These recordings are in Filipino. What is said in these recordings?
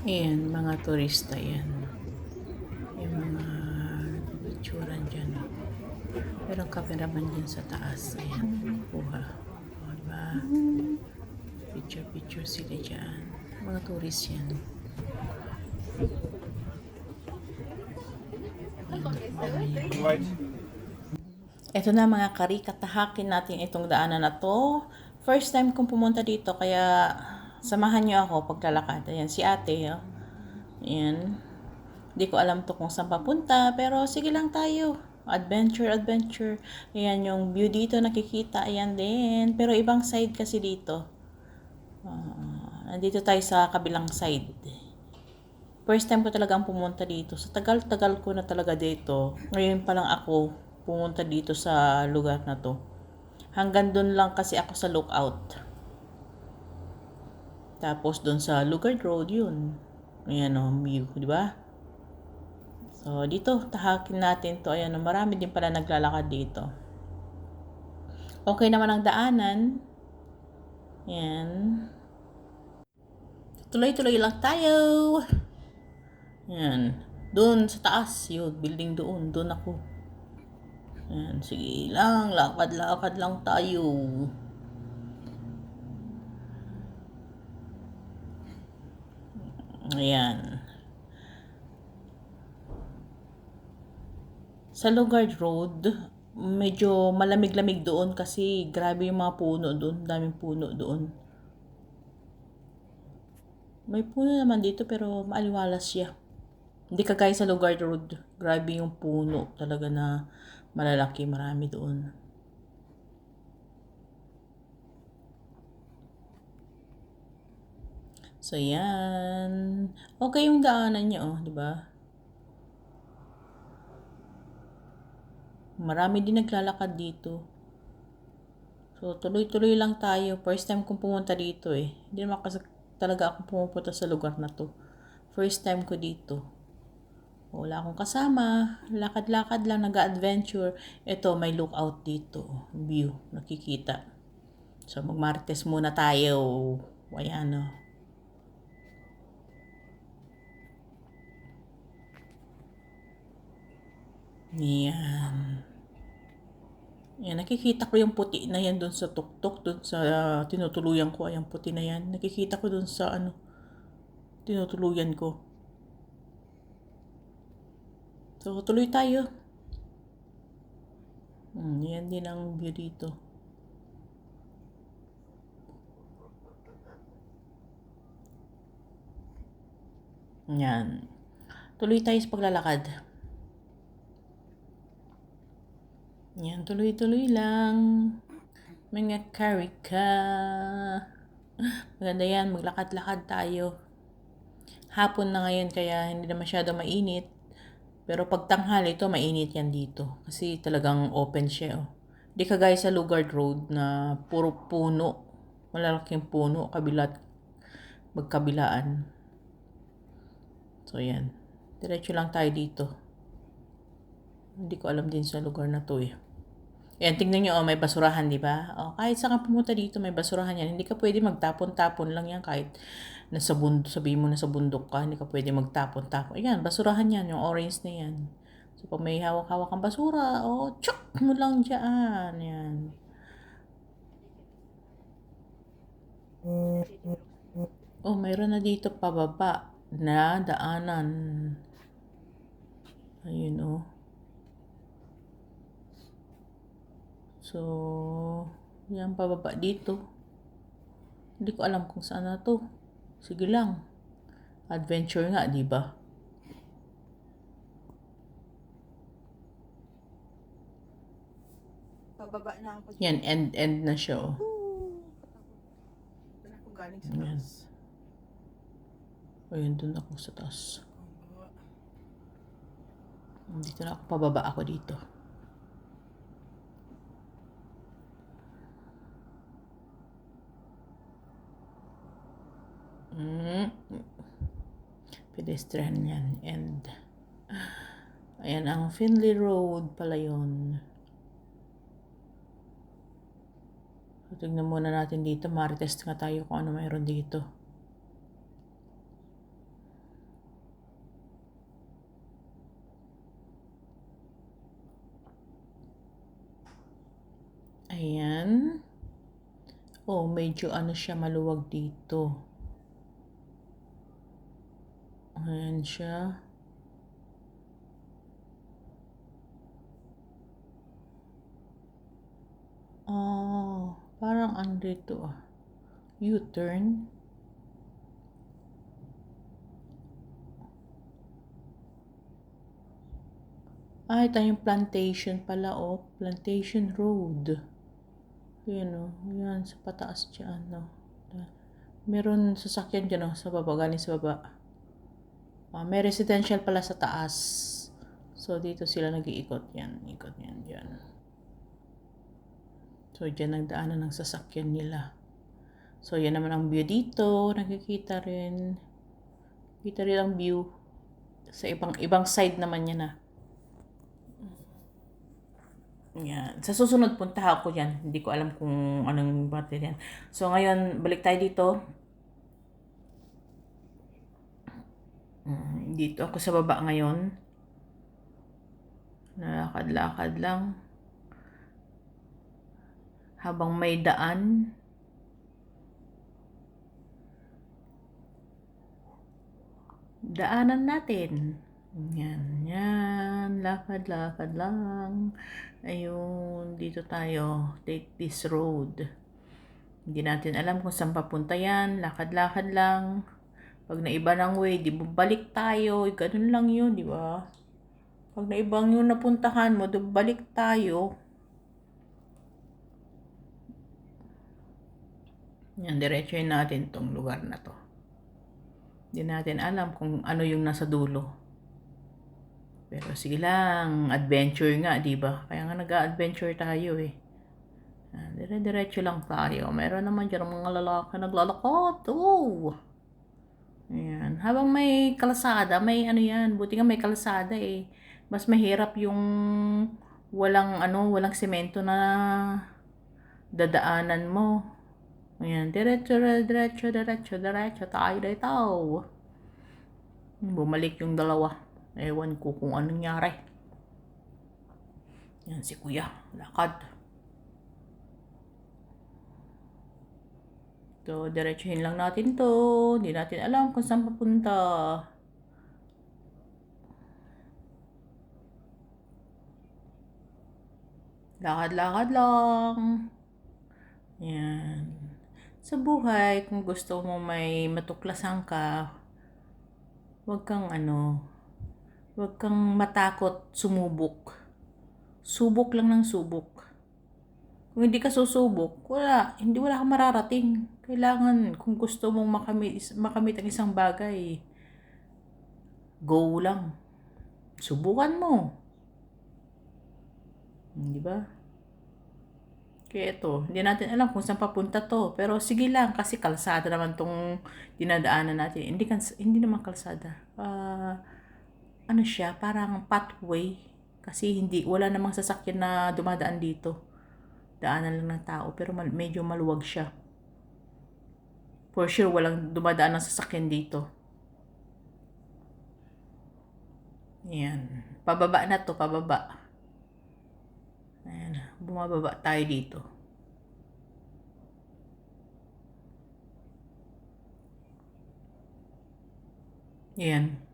Ayan, mga turista yan. Yung mga picturean dyan. Pero ang cameraman dyan sa taas. Ayan, kuha. O, diba? Picture sila dyan. Mga tourist yan. Ito na mga karika, tahakin natin itong daanan na to. First time kong pumunta dito, kaya samahan nyo ako paglalakad. Ayan, si ate. Oh. Ayan. Hindi ko alam to kung saan papunta, pero sige lang tayo. Adventure. Ayan yung view dito nakikita. Ayan din. Pero ibang side kasi dito. Nandito tayo sa kabilang side. First time ko talagang pumunta dito. Sa tagal-tagal ko na talaga dito. Ngayon pa lang ako pumunta dito sa lugar na to. Hanggang doon lang kasi ako sa lookout. Tapos doon sa Lugard Road yun. Ayan o, view, di ba? So, dito, tahakin natin to. Ayan o, marami din pala naglalakad dito. Okay naman ang daanan. Ayan. Tuloy-tuloy lang tayo. Ayan. Doon sa taas, yun, building doon. Doon ako. Ayan, sige lang. Lakad-lakad lang tayo. Ayan. Sa Lugard Road, medyo malamig-lamig doon kasi grabe yung mga puno doon. Daming puno doon. May puno naman dito pero maaliwalas siya. Hindi kagaya sa Lugard Road. Grabe yung puno talaga na malalaki. Marami doon. So, yan. Okay yung daanan niya, oh. Diba? Marami din naglalakad dito. So, tuloy-tuloy lang tayo. First time kong pumunta dito eh. Hindi naman kasi talaga ako pumupunta sa lugar na to. First time ko dito. Wala akong kasama. Lakad-lakad lang, nag-adventure. Ito, may lookout dito. View, nakikita. So, magmarites muna tayo. Ayan o. Yan. Yan, nakikita ko yung puti na yan doon sa tuktok, doon sa tinutuluyan ko. Ayang puti na yan. Nakikita ko doon sa tinutuluyan ko. So, tuloy tayo. Yan din ang view dito. Yan. Tuloy tayo sa paglalakad. Yan, tuloy-tuloy lang. Mga karika. Maganda yan, maglakad-lakad tayo. Hapon na ngayon kaya hindi na masyado mainit. Pero pag tanghali ito, mainit yan dito. Kasi talagang open siya. Oh. Di kagaya sa Lugard Road na puro puno. Malalaking puno, kabilat, magkabilaan. So yan. Diretso lang tayo dito. Hindi ko alam din sa lugar na to eh. Yan, tingnan nyo, may basurahan, di ba? Kahit saan ka pumunta dito, may basurahan yan. Hindi ka pwede magtapon-tapon lang yan kahit nasa bundok, sabihin mo nasa bundok ka, hindi ka pwede magtapon-tapon. Ayan, basurahan yan, yung orange na yan. So, pag may hawak-hawak kang basura, tsak mo lang dyan. Yan. Mayroon na dito pababa na daanan. Ayun, So, yan pababa dito. Hindi ko alam kung saan na to. Sige lang. Adventure nga, di ba? Pababa na ako. Yan, end na siya. Doon ako galing sa Yan. taas. Ayun, dun ako sa taas. Dito na ako, pababa ako dito. Pedestrian yan. And, ayan, ang Finley Road pala yun. tignan muna natin dito. Maritest nga tayo kung ano mayroon dito. Ayan. Oh, medyo ano siya, maluwag dito. Ayan siya. Oh, parang ano dito ah. U-turn. Ah, ito yung plantation pala oh. Plantation Road. Ayan oh. Ayan, sa pataas dyan no. Meron sasakyan dyan oh, sa baba, galing sa baba. May residential pala sa taas. So, dito sila nag-iikot yan. Ikot yan dyan. So, dyan nagdaanan ng sasakyan nila. So, yan naman ang view dito. Nakikita rin. Kita rin ang view. Sa ibang side naman yan ah. Yan. Sa susunod, punta ako yan. Hindi ko alam kung anong parte yan. So, ngayon, balik tayo dito. Dito ako sa baba ngayon. Nalakad-lakad lang. Habang may daan. Daanan natin. Yan. Lakad-lakad lang. Ayun, dito tayo. Take this road. Hindi natin alam kung saan papunta yan. Lakad-lakad lang. Pag naiba ng way, di balik tayo. Ganun lang yun, di ba? Pag naibang yung napuntahan mo, balik tayo. Yan, diretsuhin natin tong lugar na to. Hindi natin alam kung ano yung nasa dulo. Pero sige lang, adventure nga, di ba? Kaya nga nag-adventure tayo eh. Dire-diretso lang tayo. Meron naman dyan mga lalaki naglalakad. Oh! Ayan. Habang may kalsada, may ano yan. Buti nga may kalsada eh. Mas mahirap yung walang semento na dadaanan mo. Ayan. Diretso tayo dito. Bumalik yung dalawa. Ewan ko kung anong nangyari. Yan si kuya. Lakad. So, diretsuhin lang natin to. Hindi natin alam kung saan papunta. Lakad-lakad lang. Yan. Sa buhay, kung gusto mo may matuklasan ka, huwag kang matakot sumubok. Subok lang ng subok. Kung hindi ka susubok, wala kang mararating. Kailangan, kung gusto mong makamit ang isang bagay, go lang. Subukan mo. Di ba? Kaya ito, hindi natin alam kung saan papunta to. Pero sige lang, kasi kalsada naman tong dinadaanan natin. Hindi naman kalsada. Ano siya, parang pathway. Kasi wala namang sasakyan na dumadaan dito. Daanan lang ng tao, pero medyo maluwag siya. For sure, walang dumadaan ng sasakyan dito. Ayan. Pababa na to, pababa. Ayan. Bumababa tayo dito. Ayan.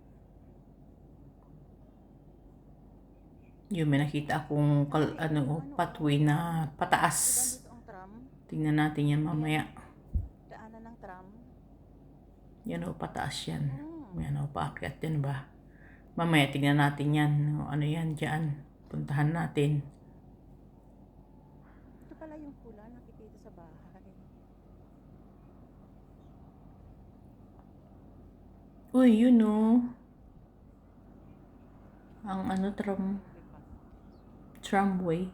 Yung may nakita akong pathway na pataas. Tingnan natin yan mamaya. Daanan ng tram. Yan o, pataas yan. Yan o, paakyat yan ba? Mamaya tingnan natin yan. Ano yan dyan. Puntahan natin. Ito pala yung pula nakikita sa bahay. Uy, yun o. Ang tramway.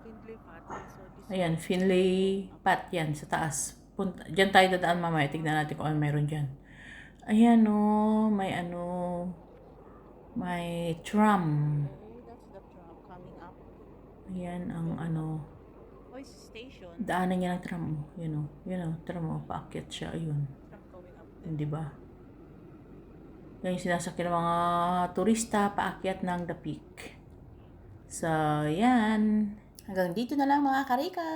Findlay Pathway. So this Ayan, Finlay Pat yan, sa taas. Diyan tayo dadaan mamaya. Tignan natin kung ano mayroon dyan. Ayan o, may tram. that's the tram coming up. Ayan ang Oh, it's a station. station. Daanan niya ng tram. Yun o, tram o, paakyat siya, ayun. Tram going up there. Hindi ba? Yan yung sinasakyan ng mga turista, paakyat ng The Peak. So, yan. Hanggang dito na lang mga karika.